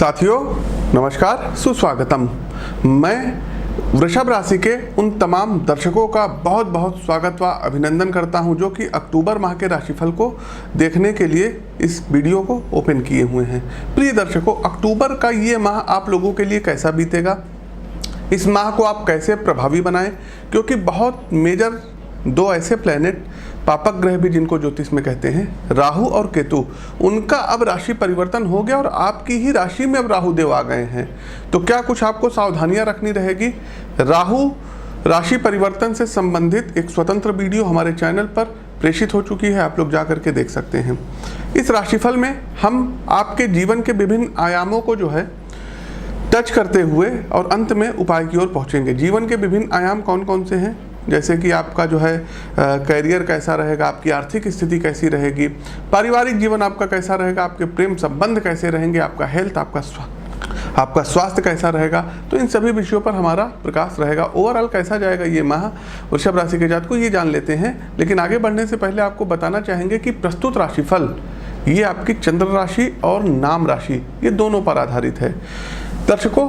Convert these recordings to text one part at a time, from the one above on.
साथियों नमस्कार, सुस्वागतम। मैं वृषभ राशि के उन तमाम दर्शकों का बहुत बहुत स्वागत व अभिनंदन करता हूं जो कि अक्टूबर माह के राशिफल को देखने के लिए इस वीडियो को ओपन किए हुए हैं। प्रिय दर्शकों, अक्टूबर का ये माह आप लोगों के लिए कैसा बीतेगा, इस माह को आप कैसे प्रभावी बनाएं, क्योंकि बहुत मेजर दो ऐसे प्लैनेट, पापक ग्रह भी जिनको ज्योतिष में कहते हैं, राहु और केतु, उनका अब राशि परिवर्तन हो गया और आपकी ही राशि में अब राहु देव आ गए हैं। तो क्या कुछ आपको सावधानियां रखनी रहेगी। राहु राशि परिवर्तन से संबंधित एक स्वतंत्र वीडियो हमारे चैनल पर प्रेषित हो चुकी है, आप लोग जा करके देख सकते हैं। इस राशिफल में हम आपके जीवन के विभिन्न आयामों को जो है टच करते हुए और अंत में उपाय की ओर पहुंचेंगे। जीवन के विभिन्न आयाम कौन कौन से हैं, जैसे कि आपका जो है करियर कैसा रहेगा, आपकी आर्थिक स्थिति कैसी रहेगी, पारिवारिक जीवन आपका कैसा रहेगा, आपके प्रेम संबंध कैसे रहेंगे, आपका हेल्थ, आपका स्वास्थ्य कैसा रहेगा। तो इन सभी विषयों पर हमारा प्रकाश रहेगा। ओवरऑल कैसा जाएगा ये माह वृषभ राशि के जातकों, ये जान लेते हैं। लेकिन आगे बढ़ने से पहले आपको बताना चाहेंगे कि प्रस्तुत राशिफल ये आपकी चंद्र राशि और नाम राशि ये दोनों पर आधारित है। दर्शकों,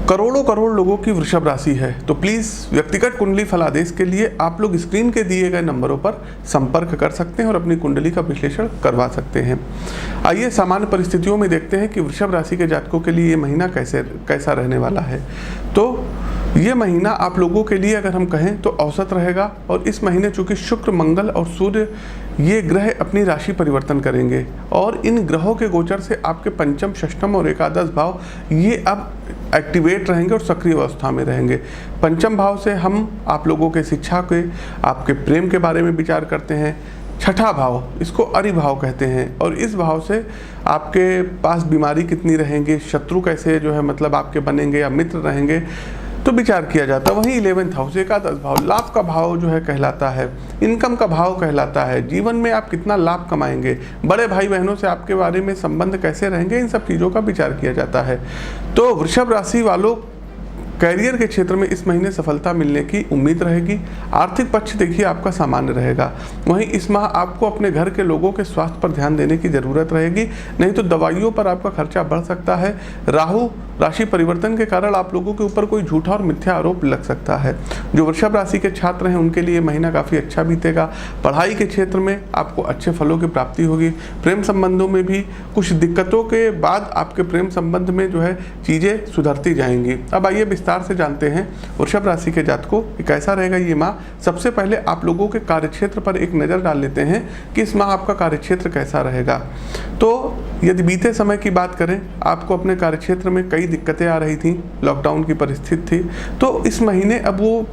करोड़ों करोड़ लोगों की वृषभ राशि है, तो प्लीज़ व्यक्तिगत कुंडली फलादेश के लिए आप लोग स्क्रीन के दिए गए नंबरों पर संपर्क कर सकते हैं और अपनी कुंडली का विश्लेषण करवा सकते हैं। आइए सामान्य परिस्थितियों में देखते हैं कि वृषभ राशि के जातकों के लिए ये महीना कैसा रहने वाला है। तो ये महीना आप लोगों के लिए अगर हम कहें तो औसत रहेगा, और इस महीने चूंकि शुक्र, मंगल और सूर्य ये ग्रह अपनी राशि परिवर्तन करेंगे और इन ग्रहों के गोचर से आपके पंचम, षष्ठम और एकादश भाव ये अब एक्टिवेट रहेंगे और सक्रिय अवस्था में रहेंगे। पंचम भाव से हम आप लोगों के शिक्षा के, आपके प्रेम के बारे में विचार करते हैं। छठा भाव, इसको अरि भाव कहते हैं, और इस भाव से आपके पास बीमारी कितनी रहेंगे, शत्रु कैसे जो है मतलब आपके बनेंगे या मित्र रहेंगे, तो विचार किया जाता है। वहीं 11th हाउस, एकादश भाव, लाभ का भाव जो है कहलाता है, इनकम का भाव कहलाता है। जीवन में आप कितना लाभ कमाएंगे, बड़े भाई बहनों से आपके बारे में संबंध कैसे रहेंगे, इन सब चीज़ों का विचार किया जाता है। तो वृषभ राशि वालों, कैरियर के क्षेत्र में इस महीने सफलता मिलने की उम्मीद रहेगी। आर्थिक पक्ष देखिए आपका सामान्य रहेगा। वहीं इस माह आपको अपने घर के लोगों के स्वास्थ्य पर ध्यान देने की ज़रूरत रहेगी, नहीं तो दवाइयों पर आपका खर्चा बढ़ सकता है। राहु राशि परिवर्तन के कारण आप लोगों के ऊपर कोई झूठा और मिथ्या आरोप लग सकता है। जो वृषभ राशि के छात्र हैं उनके लिए महीना काफ़ी अच्छा बीतेगा। पढ़ाई के क्षेत्र में आपको अच्छे फलों की प्राप्ति होगी। प्रेम संबंधों में भी कुछ दिक्कतों के बाद आपके प्रेम संबंध में जो है चीज़ें सुधरती जाएंगी। अब आइए विस्तार से जानते हैं वृषभ राशि के जातकों कैसा रहेगा ये माह। सबसे पहले आप लोगों के कार्यक्षेत्र पर एक नज़र डाल लेते हैं कि इस माह आपका कार्यक्षेत्र कैसा रहेगा। तो यदि बीते समय की बात करें, आपको अपने कार्यक्षेत्र में कई दिक्कतें आ रही थी, लॉकडाउन की परिस्थिति थी, तो इस महीने अब वो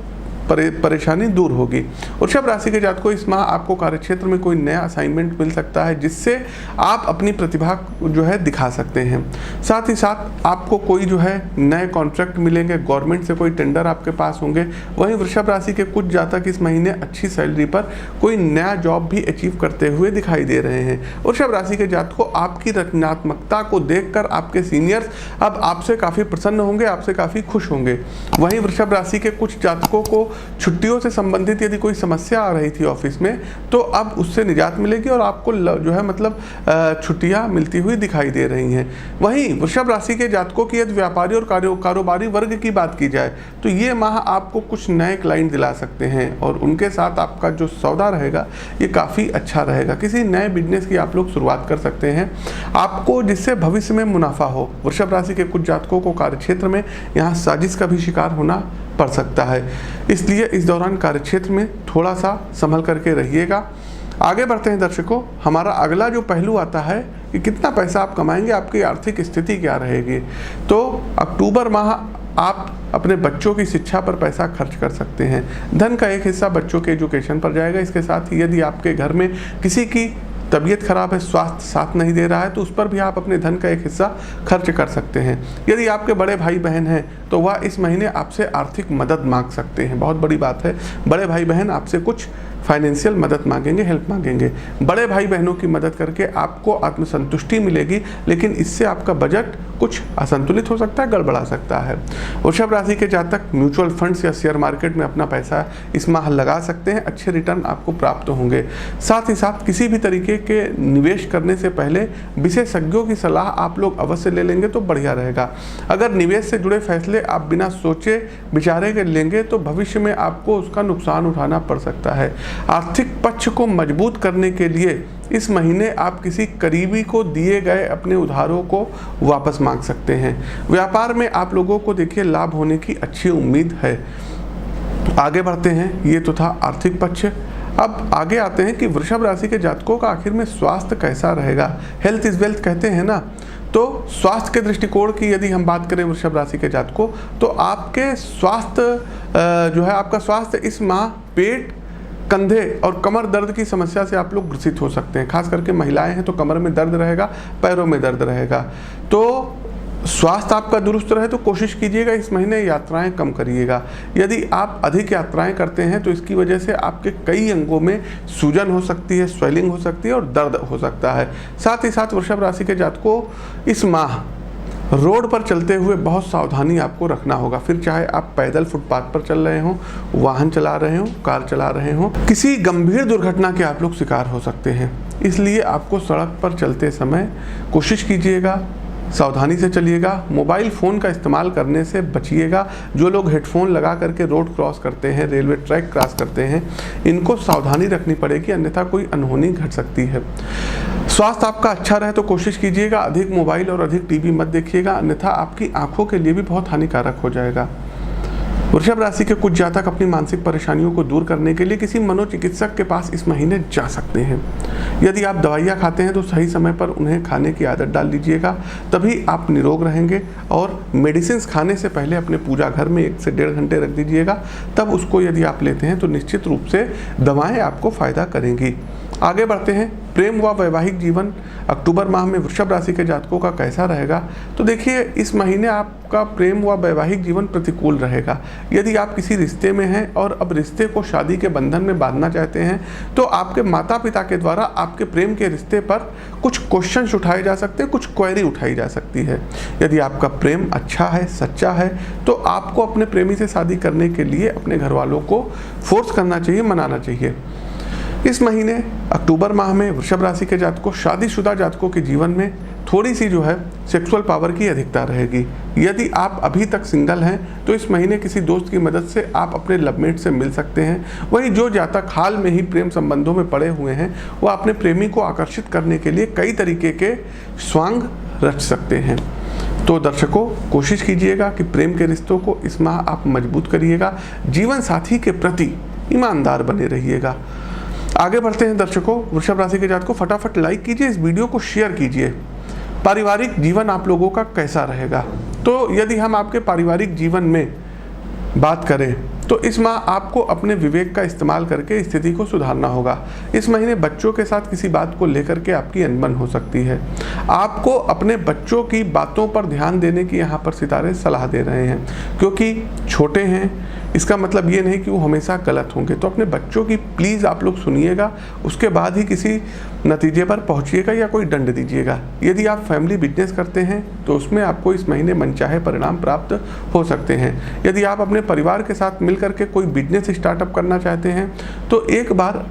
परेशानी दूर होगी। वृषभ राशि के जातकों, इस माह आपको कार्यक्षेत्र में कोई नया असाइनमेंट मिल सकता है जिससे आप अपनी प्रतिभा जो है दिखा सकते हैं। साथ ही साथ आपको कोई जो है नए कॉन्ट्रैक्ट मिलेंगे, गवर्नमेंट से कोई टेंडर आपके पास होंगे। वहीं वृषभ राशि के कुछ जातक इस महीने अच्छी सैलरी पर कोई नया जॉब भी अचीव करते हुए दिखाई दे रहे हैं। वृषभ राशि के जातकों, आपकी रचनात्मकता को देखकर आपके सीनियर्स अब आपसे काफ़ी प्रसन्न होंगे, आपसे काफ़ी खुश होंगे। वहीं वृषभ राशि के कुछ जातकों को छुट्टियों से संबंधित यदि कोई समस्या आ रही थी ऑफिस में, तो अब उससे निजात मिलेगी और आपको जो है मतलब छुट्टियां मिलती हुई दिखाई दे रही हैं। वहीं वृषभ राशि के जातकों की यदि व्यापारी और कारोबारी वर्ग की बात की जाए तो ये माह आपको कुछ नए क्लाइंट दिला सकते हैं और उनके साथ आपका जो सौदा रहेगा ये काफ़ी अच्छा रहेगा। किसी नए बिजनेस की आप लोग शुरुआत कर सकते हैं आपको, जिससे भविष्य में मुनाफा हो। वृषभ राशि के कुछ जातकों को कार्यक्षेत्र में यहाँ साजिश का भी शिकार होना पड़ सकता है, इसलिए इस दौरान कार्यक्षेत्र में थोड़ा सा संभल करके रहिएगा। आगे बढ़ते हैं दर्शकों, हमारा अगला जो पहलू आता है कि कितना पैसा आप कमाएंगे, आपकी आर्थिक स्थिति क्या रहेगी। तो अक्टूबर माह आप अपने बच्चों की शिक्षा पर पैसा खर्च कर सकते हैं। धन का एक हिस्सा बच्चों के एजुकेशन पर जाएगा। इसके साथ ही यदि आपके घर में किसी की तबीयत खराब है, स्वास्थ्य साथ नहीं दे रहा है, तो उस पर भी आप अपने धन का एक हिस्सा खर्च कर सकते हैं। यदि आपके बड़े भाई बहन हैं तो वह इस महीने आपसे आर्थिक मदद मांग सकते हैं। बहुत बड़ी बात है, बड़े भाई बहन आपसे कुछ फाइनेंशियल मदद मांगेंगे, हेल्प मांगेंगे। बड़े भाई बहनों की मदद करके आपको आत्मसंतुष्टि मिलेगी, लेकिन इससे आपका बजट कुछ असंतुलित हो सकता है, गड़बड़ा सकता है। वृषभ राशि के जातक म्यूचुअल फंड्स या शेयर मार्केट में अपना पैसा इस माह लगा सकते हैं, अच्छे रिटर्न आपको प्राप्त होंगे। साथ ही साथ किसी भी तरीके के निवेश करने से पहले विशेषज्ञों की सलाह आप लोग अवश्य ले लेंगे तो बढ़िया रहेगा। अगर निवेश से जुड़े फैसले आप बिना सोचे विचारे के लेंगे तो भविष्य में आपको उसका नुकसान उठाना पड़ सकता है। आर्थिक पक्ष को मजबूत करने के लिए इस महीने आप किसी करीबी को दिए गए अपने उधारों को वापस मांग सकते हैं। व्यापार में आप लोगों को देखिए लाभ होने की अच्छी उम्मीद है। आगे बढ़ते हैं, ये तो था आर्थिक पक्ष। अब आगे आते हैं कि वृषभ राशि के जातकों का आखिर में स्वास्थ्य कैसा रहेगा। हेल्थ इज वेल्थ कहते हैं ना, तो स्वास्थ्य के दृष्टिकोण की यदि हम बात करें वृषभ राशि के जातकों, तो आपके स्वास्थ्य जो है, आपका स्वास्थ्य इस माह पेट, कंधे और कमर दर्द की समस्या से आप लोग ग्रसित हो सकते हैं। खास करके महिलाएं हैं तो कमर में दर्द रहेगा, पैरों में दर्द रहेगा। तो स्वास्थ्य आपका दुरुस्त रहे तो कोशिश कीजिएगा इस महीने यात्राएं कम करिएगा। यदि आप अधिक यात्राएं करते हैं तो इसकी वजह से आपके कई अंगों में सूजन हो सकती है, स्वेलिंग हो सकती है और दर्द हो सकता है। साथ ही साथ वृषभ राशि के जातकों इस माह रोड पर चलते हुए बहुत सावधानी आपको रखना होगा। फिर चाहे आप पैदल फुटपाथ पर चल रहे हों, वाहन चला रहे हों, कार चला रहे हों, किसी गंभीर दुर्घटना के आप लोग शिकार हो सकते हैं। इसलिए आपको सड़क पर चलते समय कोशिश कीजिएगा, सावधानी से चलिएगा। मोबाइल फ़ोन का इस्तेमाल करने से बचिएगा। जो लोग हेडफोन लगा करके रोड क्रॉस करते हैं, रेलवे ट्रैक क्रॉस करते हैं, इनको सावधानी रखनी पड़ेगी, अन्यथा कोई अनहोनी घट सकती है। स्वास्थ्य आपका अच्छा रहे तो कोशिश कीजिएगा अधिक मोबाइल और अधिक टीवी मत देखिएगा, अन्यथा आपकी आंखों के लिए भी बहुत हानिकारक हो जाएगा। वृषभ राशि के कुछ जातक अपनी मानसिक परेशानियों को दूर करने के लिए किसी मनोचिकित्सक के पास इस महीने जा सकते हैं। यदि आप दवाइयाँ खाते हैं तो सही समय पर उन्हें खाने की आदत डाल लीजिएगा, तभी आप निरोग रहेंगे। और मेडिसिन खाने से पहले अपने पूजा घर में 1 से 1.5 घंटे रख दीजिएगा, तब उसको यदि आप लेते हैं तो निश्चित रूप से दवाएँ आपको फ़ायदा करेंगी। आगे बढ़ते हैं, प्रेम व वैवाहिक जीवन अक्टूबर माह में वृषभ राशि के जातकों का कैसा रहेगा। तो देखिए इस महीने आपका प्रेम व वैवाहिक जीवन प्रतिकूल रहेगा। यदि आप किसी रिश्ते में हैं और अब रिश्ते को शादी के बंधन में बांधना चाहते हैं तो आपके माता पिता के द्वारा आपके प्रेम के रिश्ते पर कुछ क्वेश्चंस उठाए जा सकते हैं, कुछ क्वेरी उठाई जा सकती है। यदि आपका प्रेम अच्छा है, सच्चा है, तो आपको अपने प्रेमी से शादी करने के लिए अपने घर वालों को फोर्स करना चाहिए, मनाना चाहिए। इस महीने अक्टूबर माह में वृषभ राशि के जातकों, शादीशुदा जातकों के जीवन में थोड़ी सी जो है सेक्सुअल पावर की अधिकता रहेगी। यदि आप अभी तक सिंगल हैं तो इस महीने किसी दोस्त की मदद से आप अपने लवमेट से मिल सकते हैं। वहीं जो जातक हाल में ही प्रेम संबंधों में पड़े हुए हैं वह अपने प्रेमी को आकर्षित करने के लिए कई तरीके के स्वांग रच सकते हैं। तो दर्शकों, कोशिश कीजिएगा कि प्रेम के रिश्तों को इस माह आप मजबूत करिएगा। जीवन साथी के प्रति ईमानदार बने रहिएगा। आगे बढ़ते हैं दर्शकों, वृषभ राशि के जातकों फटाफट लाइक कीजिए, इस वीडियो को शेयर कीजिए। पारिवारिक जीवन आप लोगों का कैसा रहेगा। तो यदि हम आपके पारिवारिक जीवन में बात करें तो इस माह आपको अपने विवेक का इस्तेमाल करके स्थिति को सुधारना होगा। इस महीने बच्चों के साथ किसी बात को लेकर के आपकी अनबन हो सकती है। आपको अपने बच्चों की बातों पर ध्यान देने की यहाँ पर सितारे सलाह दे रहे हैं, क्योंकि छोटे हैं, इसका मतलब ये नहीं कि वो हमेशा गलत होंगे। तो अपने बच्चों की प्लीज़ आप लोग सुनिएगा, उसके बाद ही किसी नतीजे पर पहुंचिएगा या कोई दंड दीजिएगा। यदि आप फैमिली बिजनेस करते हैं तो उसमें आपको इस महीने मनचाहे परिणाम प्राप्त हो सकते हैं। यदि आप अपने परिवार के साथ मिलकर के कोई बिजनेस स्टार्टअप करना चाहते हैं तो एक बार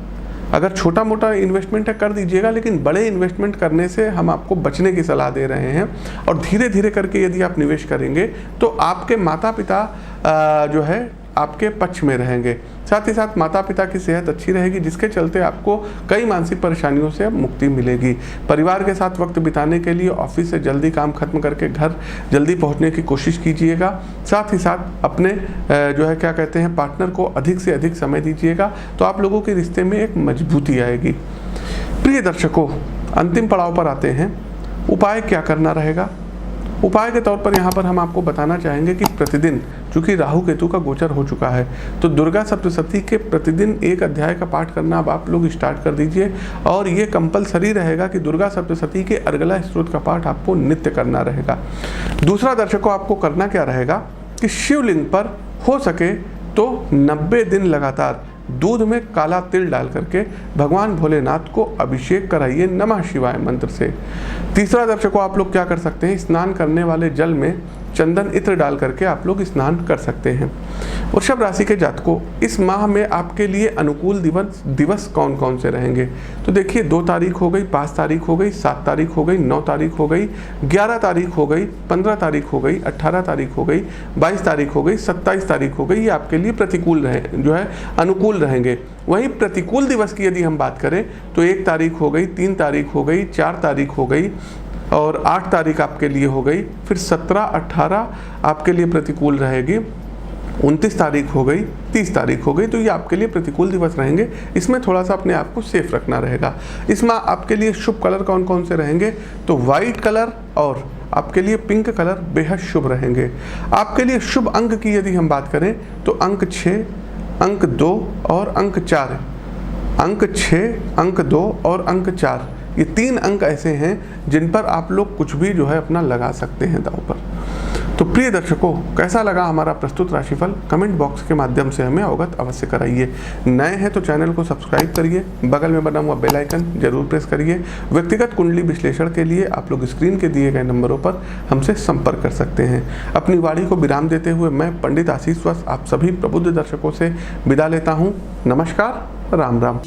अगर छोटा मोटा इन्वेस्टमेंट है कर दीजिएगा, लेकिन बड़े इन्वेस्टमेंट करने से हम आपको बचने की सलाह दे रहे हैं। और धीरे धीरे करके यदि आप निवेश करेंगे तो आपके माता पिता जो है आपके पक्ष में रहेंगे। साथ ही साथ माता पिता की सेहत अच्छी रहेगी, जिसके चलते आपको कई मानसिक परेशानियों से अब मुक्ति मिलेगी। परिवार के साथ वक्त बिताने के लिए ऑफिस से जल्दी काम खत्म करके घर जल्दी पहुंचने की कोशिश कीजिएगा। साथ ही साथ अपने जो है क्या कहते हैं पार्टनर को अधिक से अधिक समय दीजिएगा, तो आप लोगों के रिश्ते में एक मजबूती आएगी। प्रिय दर्शकों, अंतिम पड़ाव पर आते हैं, उपाय क्या करना रहेगा। उपाय के तौर पर यहाँ पर हम आपको बताना चाहेंगे कि प्रतिदिन, चूँकि राहु केतु का गोचर हो चुका है, तो दुर्गा सप्तशती के प्रतिदिन एक अध्याय का पाठ करना अब आप लोग स्टार्ट कर दीजिए। और ये कंपलसरी रहेगा कि दुर्गा सप्तशती के अर्गला स्त्रोत का पाठ आपको नित्य करना रहेगा। दूसरा दर्शकों, आपको करना क्या रहेगा कि शिवलिंग पर हो सके तो 90 दिन लगातार दूध में काला तिल डाल करके भगवान भोलेनाथ को अभिषेक कराइए नमः शिवाय मंत्र से। तीसरा दर्शकों, आप लोग क्या कर सकते हैं, स्नान करने वाले जल में चंदन इत्र डाल करके आप लोग स्नान कर सकते हैं। वृषभ राशि के जातकों, इस माह में आपके लिए अनुकूल दिवस कौन कौन से रहेंगे? तो देखिए 2 तारीख हो गई, 5 तारीख हो गई, 7 तारीख हो गई, 9 तारीख हो गई, 11 तारीख हो गई, 15 तारीख हो गई, 18 तारीख हो गई, 22 तारीख हो गई, 27 तारीख हो गई। ये आपके लिए प्रतिकूल अनुकूल रहेंगे। वहीं प्रतिकूल दिवस की यदि हम बात करें तो 1 तारीख हो गई, 3 तारीख हो गई, 4 तारीख हो गई और 8 तारीख आपके लिए हो गई। फिर 17, 18 आपके लिए प्रतिकूल रहेगी, 29 तारीख हो गई, 30 तारीख हो गई। तो ये आपके लिए प्रतिकूल दिवस रहेंगे। इसमें थोड़ा सा अपने आप को सेफ रखना रहेगा। इस माह आपके लिए शुभ कलर कौन कौन से रहेंगे? तो वाइट कलर और आपके लिए पिंक कलर बेहद शुभ रहेंगे। आपके लिए शुभ अंक की यदि हम बात करें तो अंक 6, अंक 2 और अंक 4। अंक 6, अंक 2 और अंक 4, ये 3 अंक ऐसे हैं जिन पर आप लोग कुछ भी अपना लगा सकते हैं दांव पर। तो प्रिय दर्शकों, कैसा लगा हमारा प्रस्तुत राशिफल? कमेंट बॉक्स के माध्यम से हमें अवगत अवश्य कराइए। नए हैं तो चैनल को सब्सक्राइब करिए, बगल में बना हुआ बेल आइकन जरूर प्रेस करिए। व्यक्तिगत कुंडली विश्लेषण के लिए आप लोग स्क्रीन के दिए गए नंबरों पर हमसे संपर्क कर सकते हैं। अपनी वाणी को विराम देते हुए मैं पंडित आशीष वत्स आप सभी प्रबुद्ध दर्शकों से विदा लेता हूँ। नमस्कार, राम राम।